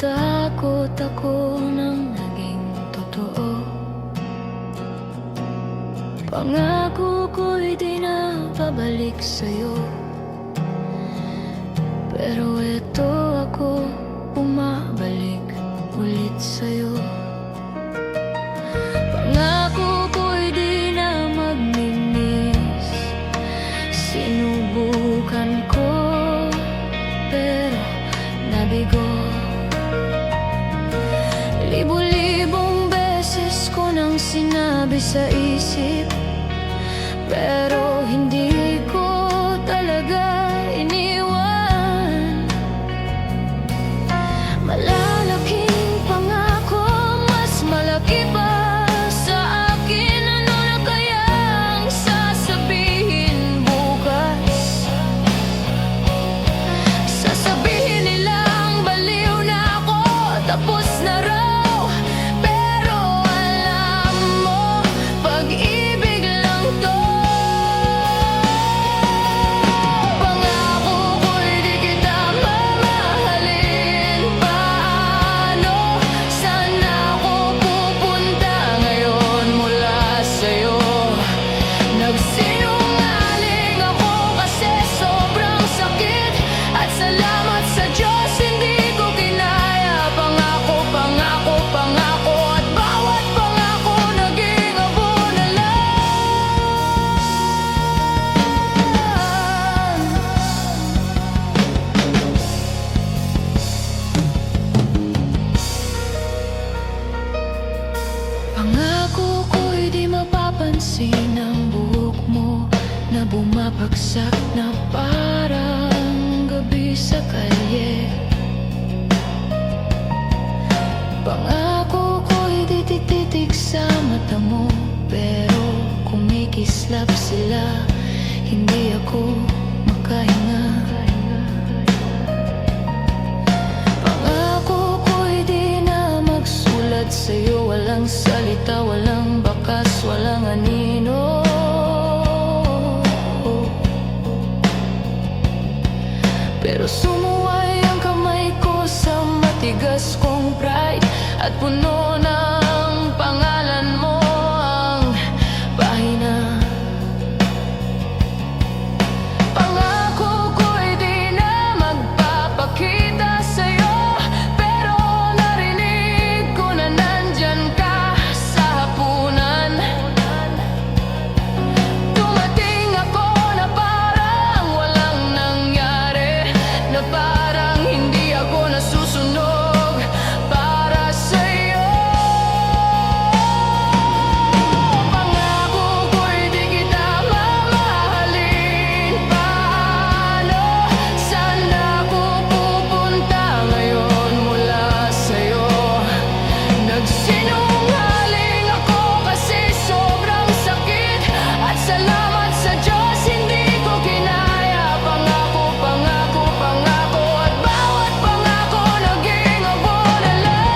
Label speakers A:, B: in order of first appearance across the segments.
A: natakot ako nang naging totoo. Pangako ko'y di na pabalik sa'yo, pero eto ako, bumabalik ulit sa'yo. Pangako ko'y di na magninis, sinubukan ko pero nabigo. Libo-libong beses ko nang sinabi sa isip, pero hindi ko talaga iniwan. Malalaking pangako, mas malaki pa sa akin. Ano na kayang sasabihin bukas? Sasabihin nilang baliw na ako, tapos na raw. Pero alam mo, pag-ibig lang to. Pangako ko'y di kita mamahalin. Paano? Saan ako pupunta ngayon mula sa'yo? Nagsinungaling ako kasi sobrang sakit, at salamat sa Diyos hindi ko kinaya. Pangako, pangako, pangako, at bawat pangako naging abo na lang. Pangako ko'y di mapapansin ang buhok mo na bumabagsak na parang gabi sa kalye. Pangako ko'y di tititig sa mata mo, pero kumikislap sila, hindi ako makahinga. Pangako ko'y di na magsulat sa'yo, walang salita, walang bakas, walang anino. Pero sumuway ang kamay ko sa matigas kong pride, at puno ng pangalan mo ang pahina. Pangako ko'y di na magpapakita sa'yo, pero narinig ko na nandyan ka sa hapunan. Dumating ako na parang walang nangyari, na parang hindi ako nasusunog para sa'yo. Pangako ko'y di kita mamahalin. Paano? Saan ako pupunta ngayon mula sa'yo? Nagsinungaling ako kasi sobrang sakit, at salamat sa Diyos hindi ko kinaya. Pangako, pangako, pangako, at bawat pangako naging abo na lang.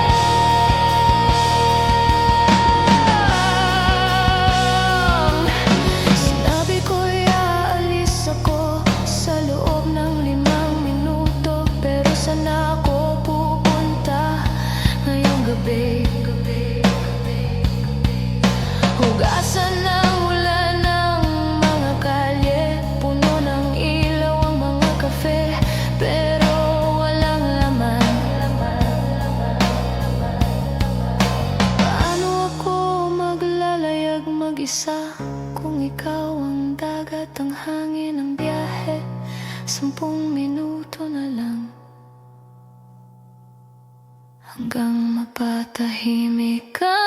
A: Sinabi ko'y aalis ako sa loob ng 5 minuto, pero saan ako pupunta ngayong gabi? Hugasan ng ulan ng mga kalye, puno ng ilaw ang mga kafe, pero walang laman. Paano ako maglalayag mag-isa kung ikaw ang dagat, ang hangin, ang biyahe? 10 minuto na lang hanggang mapatahimik ka.